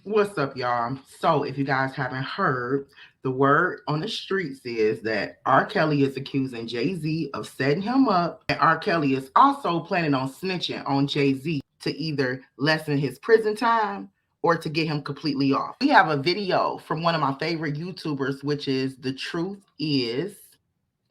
What's up, y'all? So, if you guys haven't heard, the word on the streets is that R. Kelly is accusing Jay Z of setting him up, and R. Kelly is also planning on snitching on Jay Z to either lessen his prison time or to get him completely off. We have a video from one of my favorite YouTubers, which is The Truth Is.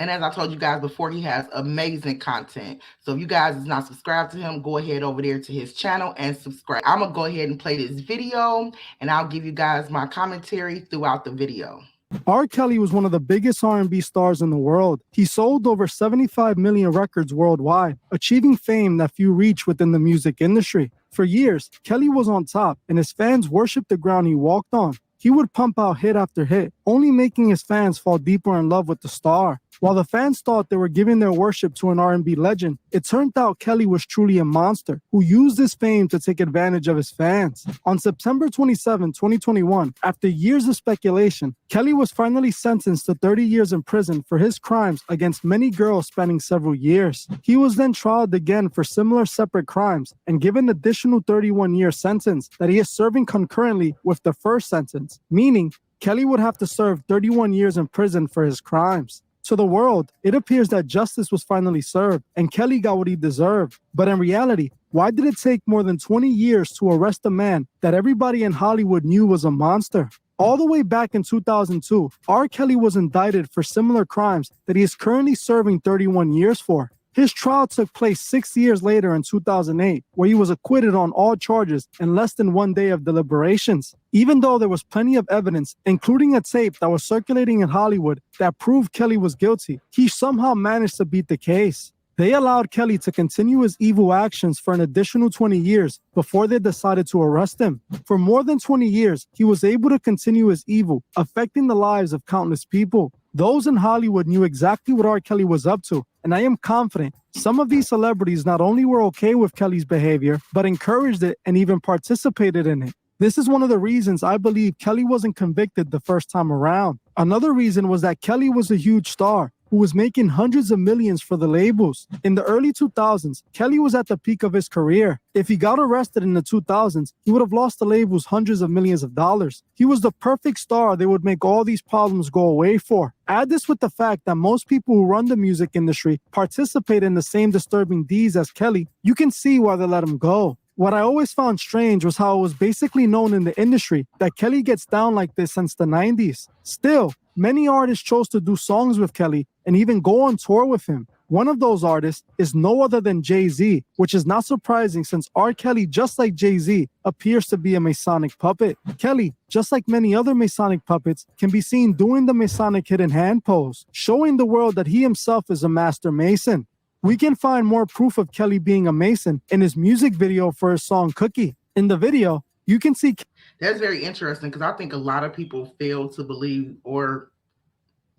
And as I told you guys before, he has amazing content. So if you guys is not subscribed to him, go ahead over there to his channel and subscribe. I'm going to go ahead and play this video, and I'll give you guys my commentary throughout the video. R. Kelly was one of the biggest R&B stars in the world. He sold over 75 million records worldwide, achieving fame that few reach within the music industry. For years, Kelly was on top, and his fans worshipped the ground he walked on. He would pump out hit after hit, only making his fans fall deeper in love with the star. While the fans thought they were giving their worship to an R&B legend, it turned out Kelly was truly a monster who used his fame to take advantage of his fans. On September 27, 2021, after years of speculation, Kelly was finally sentenced to 30 years in prison for his crimes against many girls spanning several years. He was then tried again for similar separate crimes and given an additional 31-year sentence that he is serving concurrently with the first sentence, meaning Kelly would have to serve 31 years in prison for his crimes. To the world, it appears that justice was finally served and Kelly got what he deserved. But in reality, why did it take more than 20 years to arrest a man that everybody in Hollywood knew was a monster? All the way back in 2002, R. Kelly was indicted for similar crimes that he is currently serving 31 years for. His trial took place 6 years later in 2008, where he was acquitted on all charges in less than 1 day of deliberations. Even though there was plenty of evidence, including a tape that was circulating in Hollywood that proved Kelly was guilty, he somehow managed to beat the case. They allowed Kelly to continue his evil actions for an additional 20 years before they decided to arrest him. For more than 20 years, he was able to continue his evil, affecting the lives of countless people. Those in Hollywood knew exactly what R. Kelly was up to, and I am confident some of these celebrities not only were okay with Kelly's behavior, but encouraged it and even participated in it. This is one of the reasons I believe Kelly wasn't convicted the first time around. Another reason was that Kelly was a huge star who was making hundreds of millions for the labels. In the early 2000s, Kelly was at the peak of his career. If he got arrested in the 2000s, he would have lost the labels hundreds of millions of dollars. He was the perfect star they would make all these problems go away for. Add this with the fact that most people who run the music industry participate in the same disturbing deeds as Kelly, you can see why they let him go. What I always found strange was how it was basically known in the industry that Kelly gets down like this since the 90s. Still, many artists chose to do songs with Kelly and even go on tour with him. One of those artists is no other than Jay-Z, which is not surprising since R. Kelly, just like Jay-Z, appears to be a Masonic puppet. Kelly, just like many other Masonic puppets, can be seen doing the Masonic hidden hand pose, showing the world that he himself is a master Mason. We can find more proof of Kelly being a Mason in his music video for his song Cookie. In the video, you can see... That's very interesting because I think a lot of people fail to believe or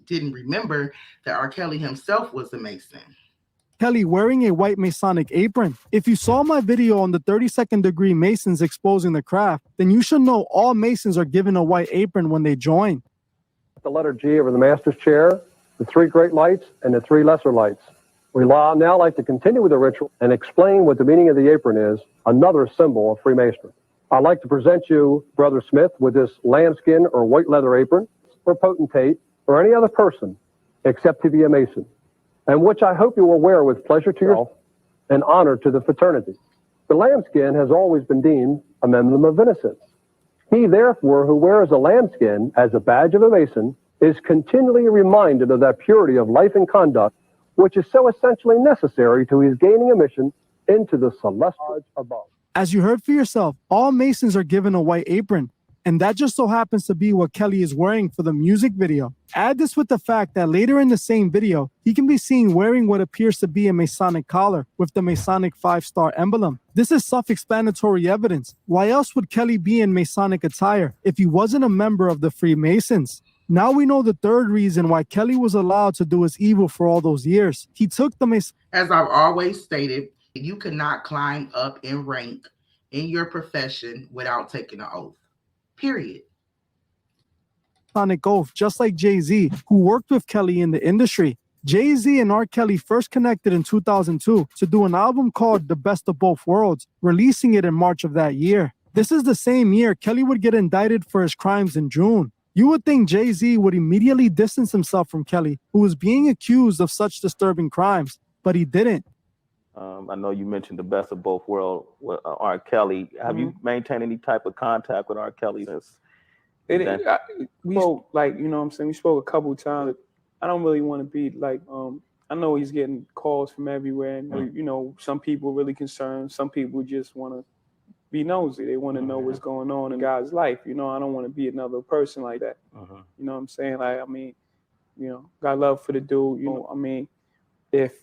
didn't remember that R. Kelly himself was a Mason. Kelly wearing a white Masonic apron. If you saw my video on the 32nd degree Masons exposing the craft, then you should know all Masons are given a white apron when they join. The letter G over the Master's chair, the 3 great lights, and the 3 lesser lights. We now like to continue with the ritual and explain what the meaning of the apron is, another symbol of Freemasonry. I'd like to present you, Brother Smith, with this lambskin or white leather apron for potentate or any other person except to be a Mason, and which I hope you will wear with pleasure to yourself and honor to the fraternity. The lambskin has always been deemed an emblem of innocence. He, therefore, who wears a lambskin as a badge of a Mason is continually reminded of that purity of life and conduct which is so essentially necessary to his gaining admission into the celestial above. As you heard for yourself, all Masons are given a white apron, and that just so happens to be what Kelly is wearing for the music video. Add this with the fact that later in the same video, he can be seen wearing what appears to be a Masonic collar with the Masonic 5-star emblem. This is self-explanatory evidence. Why else would Kelly be in Masonic attire if he wasn't a member of the Freemasons? Now we know the third reason why Kelly was allowed to do his evil for all those years. He took the As I've always stated, you cannot climb up in rank in your profession without taking an oath. Period. Masonic oath, just like Jay-Z, who worked with Kelly in the industry. Jay-Z and R. Kelly first connected in 2002 to do an album called The Best of Both Worlds, releasing it in March of that year. This is the same year Kelly would get indicted for his crimes in June. You would think Jay-Z would immediately distance himself from Kelly, who was being accused of such disturbing crimes, but he didn't. I know you mentioned the best of both worlds with R. Kelly. Have you maintained any type of contact with R. Kelly since? We spoke, like, you know what I'm saying? We spoke a couple of times. I don't really want to be like, I know he's getting calls from everywhere. And, you know, some people really concerned. Some people just want to be nosy. They want to know what's going on in God's life. You know, I don't want to be another person like that. You know what I'm saying? Like, I mean, you know, got love for the dude. You know, I mean, if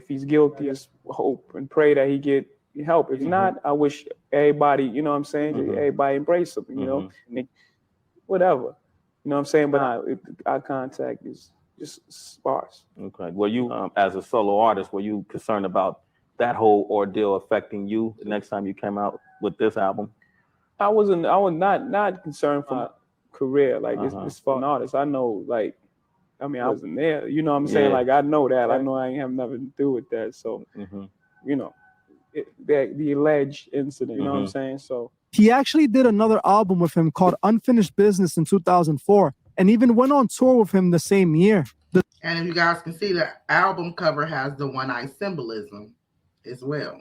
he's guilty, just hope and pray that he get help. If not, I wish everybody, you know what I'm saying, everybody embrace him, you know, and whatever. You know what I'm saying? But our contact is just sparse. Okay. Were you, as a solo artist, were you concerned about that whole ordeal affecting you the next time you came out with this album? I was not concerned for my career. Like, it's for an artist. I know, like, I mean, I wasn't there. You know what I'm saying? Like, I know that. I know I ain't have nothing to do with that. So, you know, the alleged incident, you know what I'm saying? So he actually did another album with him called Unfinished Business in 2004, and even went on tour with him the same year. And if you guys can see, the album cover has the one-eye symbolism as well.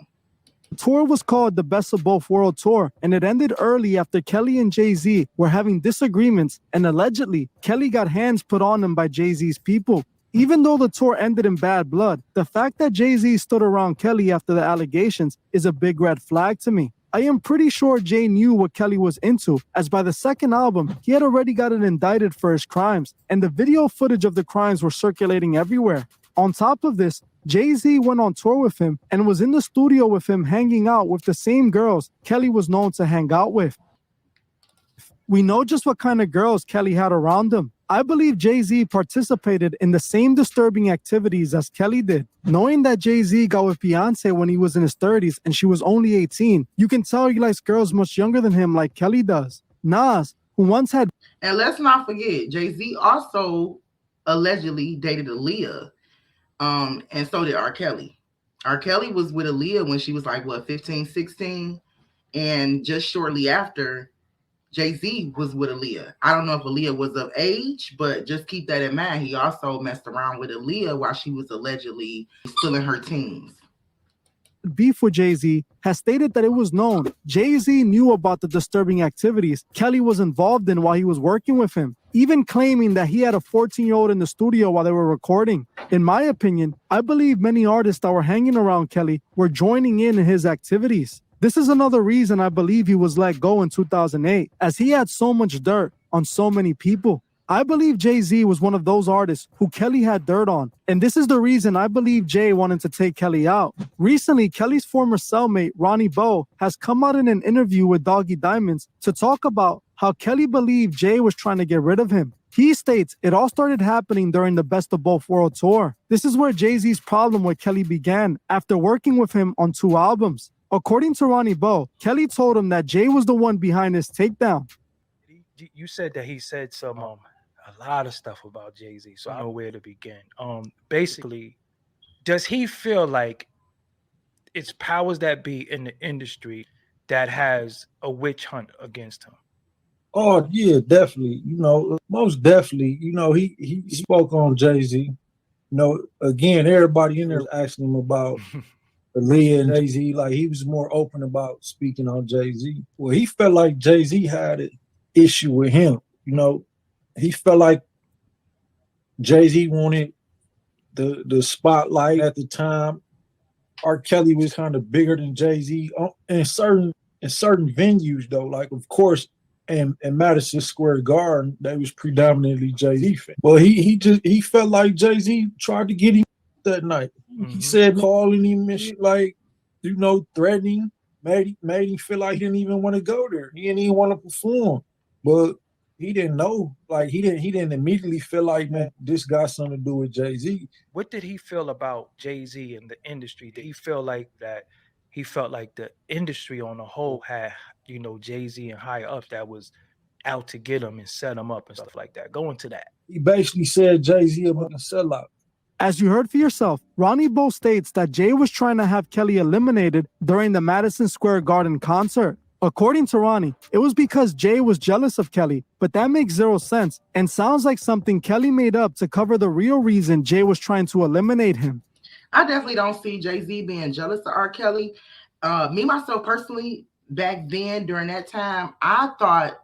The tour was called the Best of Both Worlds Tour, and it ended early after Kelly and Jay-Z were having disagreements, and allegedly, Kelly got hands put on him by Jay-Z's people. Even though the tour ended in bad blood, the fact that Jay-Z stood around Kelly after the allegations is a big red flag to me. I am pretty sure Jay knew what Kelly was into, as by the second album, he had already gotten indicted for his crimes, and the video footage of the crimes were circulating everywhere. On top of this, Jay-Z went on tour with him and was in the studio with him hanging out with the same girls Kelly was known to hang out with. We know just what kind of girls Kelly had around him. I believe Jay-Z participated in the same disturbing activities as Kelly did. Knowing that Jay-Z got with Beyonce when he was in his 30s and she was only 18, you can tell he likes girls much younger than him like Kelly does. Nas, who once had... And let's not forget, Jay-Z also allegedly dated Aaliyah. And so did R. Kelly. R. Kelly was with Aaliyah when she was like, what, 15, 16? And just shortly after, Jay-Z was with Aaliyah. I don't know if Aaliyah was of age, but just keep that in mind. He also messed around with Aaliyah while she was allegedly still in her teens. Beef with Jay-Z has stated that it was known Jay-Z knew about the disturbing activities Kelly was involved in while he was working with him, even claiming that he had a 14-year-old in the studio while they were recording. In my opinion, I believe many artists that were hanging around Kelly were joining in his activities. This is another reason I believe he was let go in 2008, as he had so much dirt on so many people. I believe Jay-Z was one of those artists who Kelly had dirt on, and this is the reason I believe Jay wanted to take Kelly out. Recently, Kelly's former cellmate, Ronnie Bo, has come out in an interview with Doggy Diamonds to talk about how Kelly believed Jay was trying to get rid of him. He states it all started happening during the Best of Both Worlds tour. This is where Jay-Z's problem with Kelly began, after working with him on 2 albums. According to Ronnie Bo, Kelly told him that Jay was the one behind his takedown. You said that he said some a lot of stuff about Jay-Z, so I don't know where to begin. Basically, does he feel like it's powers that be in the industry that has a witch hunt against him? Oh yeah, definitely. You know, most definitely. You know, he spoke on Jay-Z. You know, again, everybody in there was asking him about Aaliyah and Jay-Z. Like, he was more open about speaking on Jay-Z. Well, he felt like Jay-Z had an issue with him. You know, he felt like Jay-Z wanted the spotlight at the time. R. Kelly was kind of bigger than Jay-Z in certain venues, though. Like, of course, in Madison Square Garden, they was predominantly Jay-Z fans. Well, he felt like Jay-Z tried to get him that night. He said calling him and shit, like, you know, threatening, made him feel like he didn't even want to go there. He didn't even want to perform. But he didn't know, like, he didn't immediately feel like, man, this got something to do with Jay-Z. What did he feel about Jay-Z and the industry? Did he feel like that he felt like the industry on the whole had, you know, Jay-Z and higher ups that was out to get him and set him up and stuff like that? Go into that. He basically said Jay-Z about a sellout. As you heard for yourself, Ronnie Bo states that Jay was trying to have Kelly eliminated during the Madison Square Garden concert. According to Ronnie, it was because Jay was jealous of Kelly, but that makes zero sense and sounds like something Kelly made up to cover the real reason Jay was trying to eliminate him. I definitely don't see Jay-Z being jealous of R. Kelly. Me, myself, personally, back then, during that time, I thought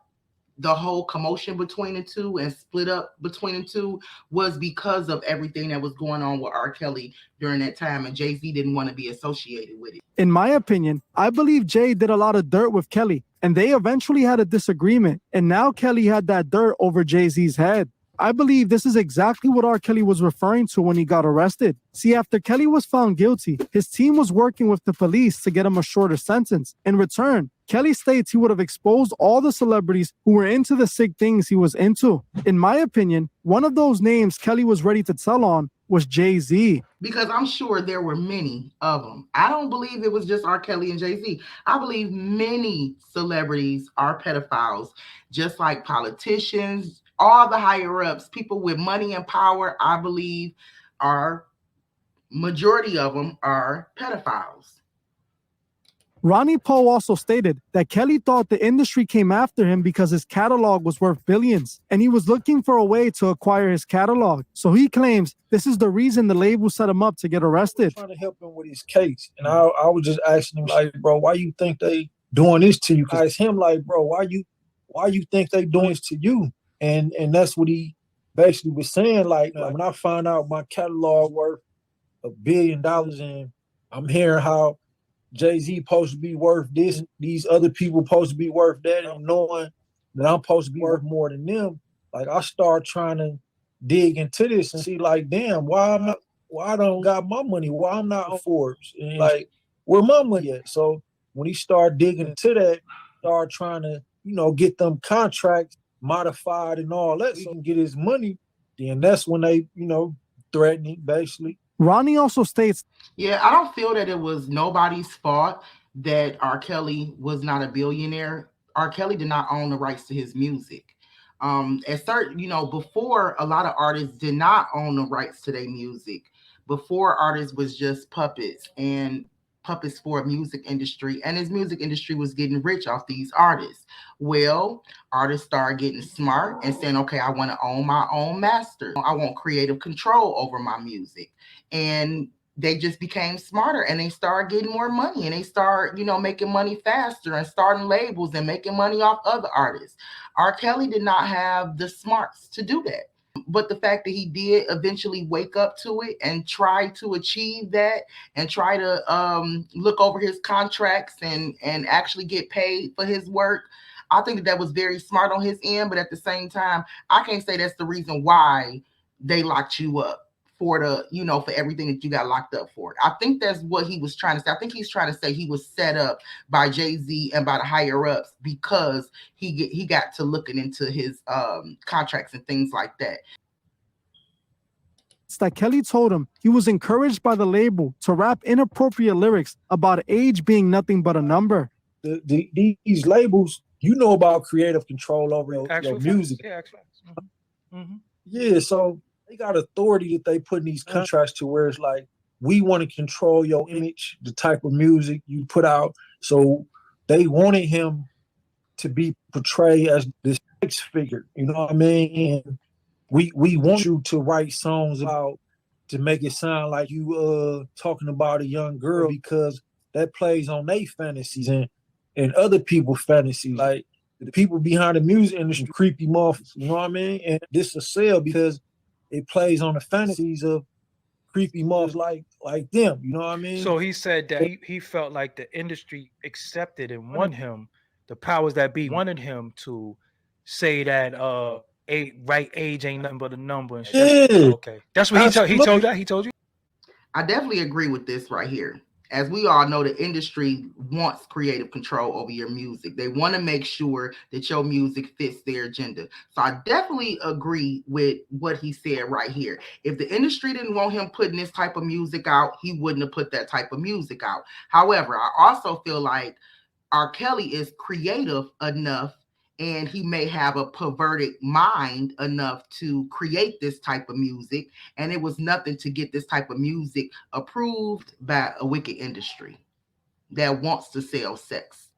the whole commotion between the two and split up between the two was because of everything that was going on with R. Kelly during that time, and Jay-Z didn't want to be associated with it. In my opinion, I believe Jay did a lot of dirt with Kelly, and they eventually had a disagreement, and now Kelly had that dirt over Jay-Z's head. I believe this is exactly what R. Kelly was referring to when he got arrested. See, after Kelly was found guilty, his team was working with the police to get him a shorter sentence. In return, Kelly states he would have exposed all the celebrities who were into the sick things he was into. In my opinion, one of those names Kelly was ready to tell on was Jay-Z. Because I'm sure there were many of them. I don't believe it was just R. Kelly and Jay-Z. I believe many celebrities are pedophiles, just like politicians, all the higher ups, people with money and power, I believe majority of them are pedophiles. Ronnie Poe also stated that Kelly thought the industry came after him because his catalog was worth billions, and he was looking for a way to acquire his catalog. So he claims this is the reason the label set him up to get arrested. Trying to help him with his case, and I was just asking him, like, bro, why you think they doing this to you? I asked him, like, bro, why you think they doing this to you? And that's what he basically was saying. Like when I found out my catalog worth $1 billion, and I'm hearing how Jay-Z supposed to be worth this, these other people supposed to be worth that, and knowing that I'm supposed to be worth more than them, like I start trying to dig into this and see, like, damn, why I don't got my money? Why I'm not on Forbes? And like, where my money at? So when he started digging into that, start trying to, get them contracts modified and all that, so he can get his money, then that's when they, threatening basically. Ronnie also states, yeah, I don't feel that it was nobody's fault that R. Kelly was not a billionaire. R. Kelly did not own the rights to his music. Before, a lot of artists did not own the rights to their music. Before, artists was just puppets for a music industry, and his music industry was getting rich off these artists. Well, artists started getting smart and saying, okay, I want to own my own master. I want creative control over my music. And they just became smarter, and they started getting more money, and they start, making money faster and starting labels and making money off other artists. R. Kelly did not have the smarts to do that. But the fact that he did eventually wake up to it and try to achieve that and try to look over his contracts and actually get paid for his work, I think that was very smart on his end. But at the same time, I can't say that's the reason why they locked you up for for everything that you got locked up for. I think that's what he was trying to say. I think he's trying to say he was set up by Jay-Z and by the higher ups because he got to looking into his contracts and things like that. It's that Kelly told him he was encouraged by the label to rap inappropriate lyrics about age being nothing but a number. These labels, about creative control over your music. Yeah, actually. Mm-hmm. Yeah, so they got authority that they put in these contracts to where it's like, we want to control your image, the type of music you put out. So they wanted him to be portrayed as this sex figure, you know what I mean? And we want you to write songs about to make it sound like you talking about a young girl, because that plays on their fantasies and other people's fantasies. Like the people behind the music industry, creepy motherfuckers, you know what I mean? And this a sell because it plays on the fantasies of creepy motherfuckers like them, you know what I mean? So he said that he felt like the industry accepted and wanted him, the powers that be wanted him to say that right age ain't nothing but a number and shit. Yeah. Okay. That's what he told you. He told you. I definitely agree with this right here. As we all know, the industry wants creative control over your music. They want to make sure that your music fits their agenda. So I definitely agree with what he said right here. If the industry didn't want him putting this type of music out, he wouldn't have put that type of music out. However, I also feel like R. Kelly is creative enough, and he may have a perverted mind enough to create this type of music, and it was nothing to get this type of music approved by a wicked industry that wants to sell sex.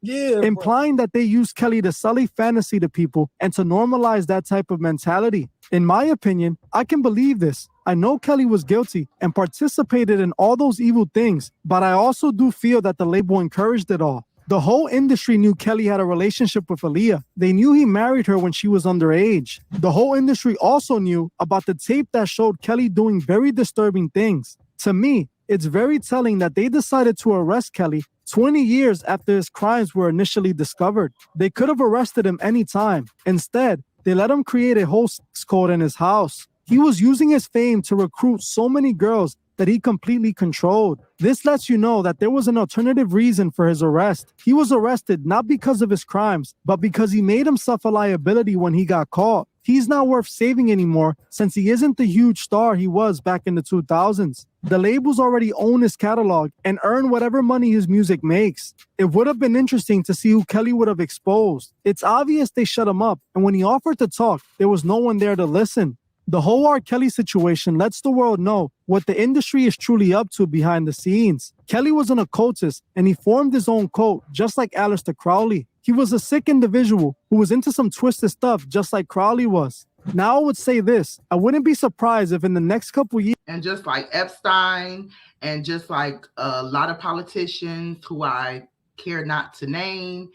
Yeah, implying that they used Kelly to sell a fantasy to people and to normalize that type of mentality. In my opinion, I can believe this. I know Kelly was guilty and participated in all those evil things, but I also do feel that the label encouraged it all. The whole industry knew Kelly had a relationship with Aaliyah. They knew he married her when she was underage. The whole industry also knew about the tape that showed Kelly doing very disturbing things. To me, it's very telling that they decided to arrest Kelly 20 years after his crimes were initially discovered. They could have arrested him any time. Instead, they let him create a whole sex code in his house. He was using his fame to recruit so many girls that he completely controlled. This lets you know that there was an alternative reason for his arrest. He was arrested not because of his crimes, but because he made himself a liability when he got caught. He's not worth saving anymore since he isn't the huge star he was back in the 2000s. The labels already own his catalog and earn whatever money his music makes. It would have been interesting to see who Kelly would have exposed. It's obvious they shut him up, and when he offered to talk, there was no one there to listen. The whole R. Kelly situation lets the world know what the industry is truly up to behind the scenes. Kelly was an occultist, and he formed his own cult, just like Aleister Crowley. He was a sick individual who was into some twisted stuff, just like Crowley was. Now I would say this, I wouldn't be surprised if in the next couple years... And just like Epstein, and just like a lot of politicians who I care not to name,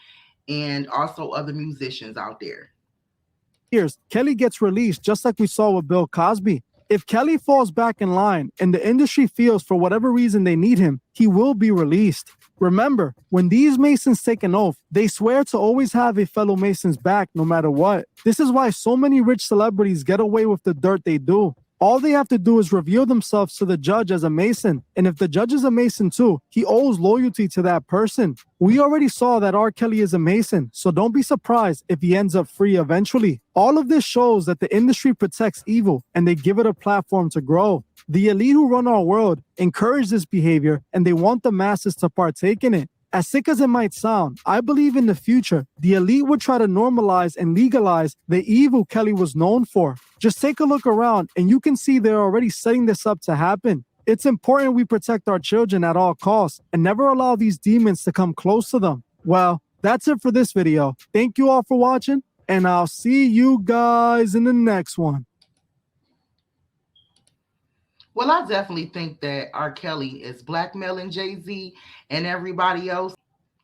and also other musicians out there. Kelly gets released just like we saw with Bill Cosby. If Kelly falls back in line and the industry feels for whatever reason they need him, he will be released. Remember, when these Masons take an oath, they swear to always have a fellow Mason's back no matter what. This is why so many rich celebrities get away with the dirt they do. All they have to do is reveal themselves to the judge as a Mason. And if the judge is a Mason too, he owes loyalty to that person. We already saw that R. Kelly is a Mason, so don't be surprised if he ends up free eventually. All of this shows that the industry protects evil and they give it a platform to grow. The elite who run our world encourage this behavior and they want the masses to partake in it. As sick as it might sound, I believe in the future, the elite would try to normalize and legalize the evil Kelly was known for. Just take a look around and you can see they're already setting this up to happen. It's important we protect our children at all costs and never allow these demons to come close to them. Well, that's it for this video. Thank you all for watching, and I'll see you guys in the next one. Well, I definitely think that R. Kelly is blackmailing Jay-Z and everybody else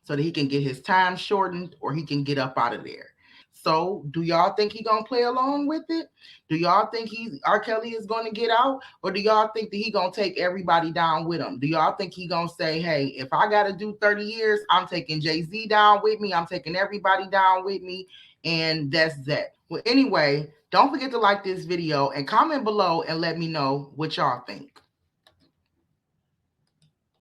so that he can get his time shortened or he can get up out of there. So do y'all think he gonna play along with it? Do y'all think R. Kelly is gonna get out? Or do y'all think that he gonna take everybody down with him? Do y'all think he gonna say, hey, if I gotta do 30 years, I'm taking Jay-Z down with me, I'm taking everybody down with me, and that's that. Well, anyway, don't forget to like this video and comment below and let me know what y'all think.